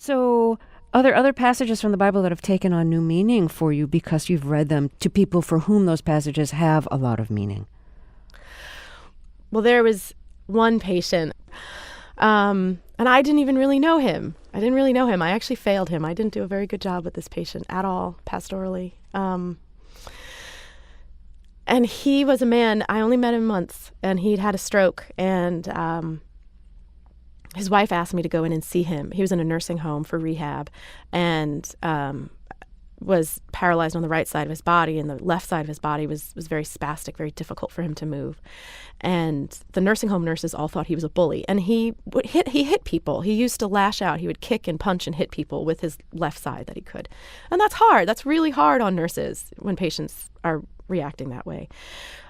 So are there other passages from the Bible that have taken on new meaning for you because you've read them to people for whom those passages have a lot of meaning? Well, there was one patient, and I didn't even really know him. I actually failed him. I didn't do a very good job with this patient at all, pastorally. And he was a man, I only met him once, and he'd had a stroke, and his wife asked me to go in and see him. He was in a nursing home for rehab and was paralyzed on the right side of his body, and the left side of his body was very spastic, very difficult for him to move. And the nursing home nurses all thought he was a bully. And he hit people. He used to lash out. He would kick and punch and hit people with his left side that he could. And that's hard. That's really hard on nurses when patients are reacting that way.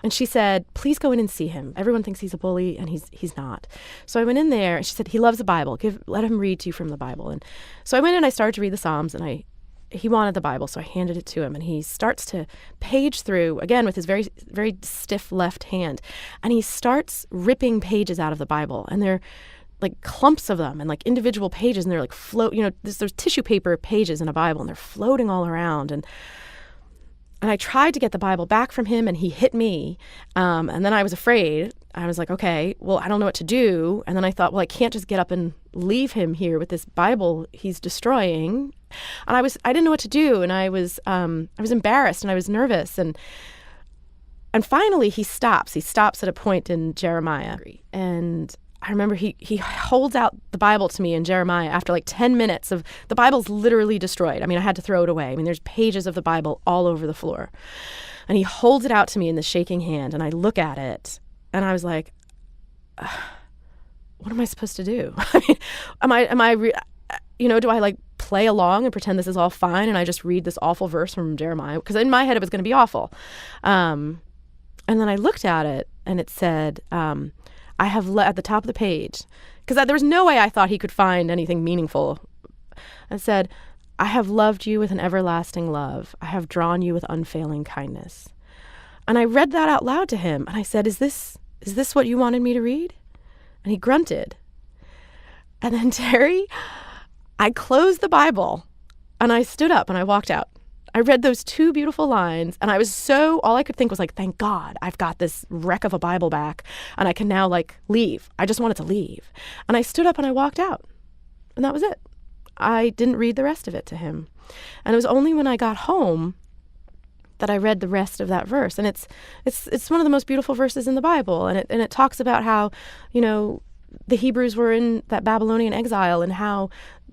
And she said, please go in and see him. Everyone thinks he's a bully, and he's not. So I went in there, and she said, he loves the Bible. Let him read to you from the Bible. And so I went in, I started to read the Psalms, and he wanted the Bible, so I handed it to him, and he starts to page through, again, with his very, very stiff left hand, and he starts ripping pages out of the Bible, and they're like clumps of them and like individual pages, and they're like there's tissue paper pages in a Bible, and they're floating all around, and I tried to get the Bible back from him, and he hit me, and then I was afraid. I was like, okay, well, I don't know what to do. And then I thought, well, I can't just get up and leave him here with this Bible he's destroying. And I didn't know what to do, and I was embarrassed, and I was nervous, and finally he stops. He stops at a point in Jeremiah, and I remember he holds out the Bible to me in Jeremiah after like 10 minutes of the Bible's literally destroyed. I mean, I had to throw it away. I mean, there's pages of the Bible all over the floor. And he holds it out to me in this shaking hand, and I look at it, and I was like, what am I supposed to do? I mean, do I like play along and pretend this is all fine and I just read this awful verse from Jeremiah? Because in my head it was going to be awful. And then I looked at it, and it said, at the top of the page, because there was no way I thought he could find anything meaningful. It said, I have loved you with an everlasting love. I have drawn you with unfailing kindness. And I read that out loud to him, and I said, is this what you wanted me to read? And he grunted. And then, Terry, I closed the Bible, and I stood up, and I walked out. I read those two beautiful lines, and all I could think was like, thank God I've got this wreck of a Bible back, and I can now like leave. I just wanted to leave. And I stood up and I walked out, and that was it. I didn't read the rest of it to him. And it was only when I got home that I read the rest of that verse. And it's one of the most beautiful verses in the Bible. And it talks about how, the Hebrews were in that Babylonian exile, and how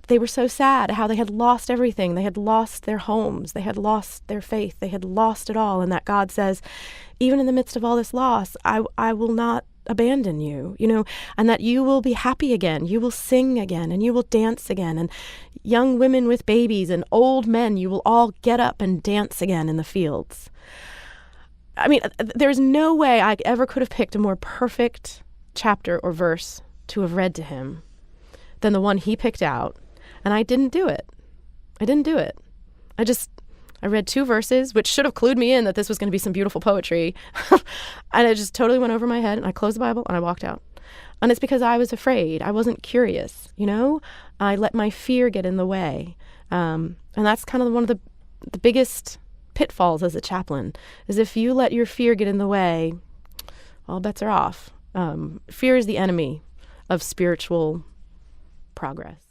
they were so sad, how they had lost everything. They had lost their homes. They had lost their faith. They had lost it all. And that God says, even in the midst of all this loss, I will not abandon you, and that you will be happy again. You will sing again, and you will dance again. And young women with babies and old men, you will all get up and dance again in the fields. I mean, there's no way I ever could have picked a more perfect chapter or verse to have read to him than the one he picked out. And I didn't do it. I read two verses, which should have clued me in that this was going to be some beautiful poetry. And it just totally went over my head. And I closed the Bible and I walked out. And it's because I was afraid. I wasn't curious, I let my fear get in the way. And that's kind of one of the biggest pitfalls as a chaplain, is if you let your fear get in the way, all bets are off. Fear is the enemy of spiritual progress.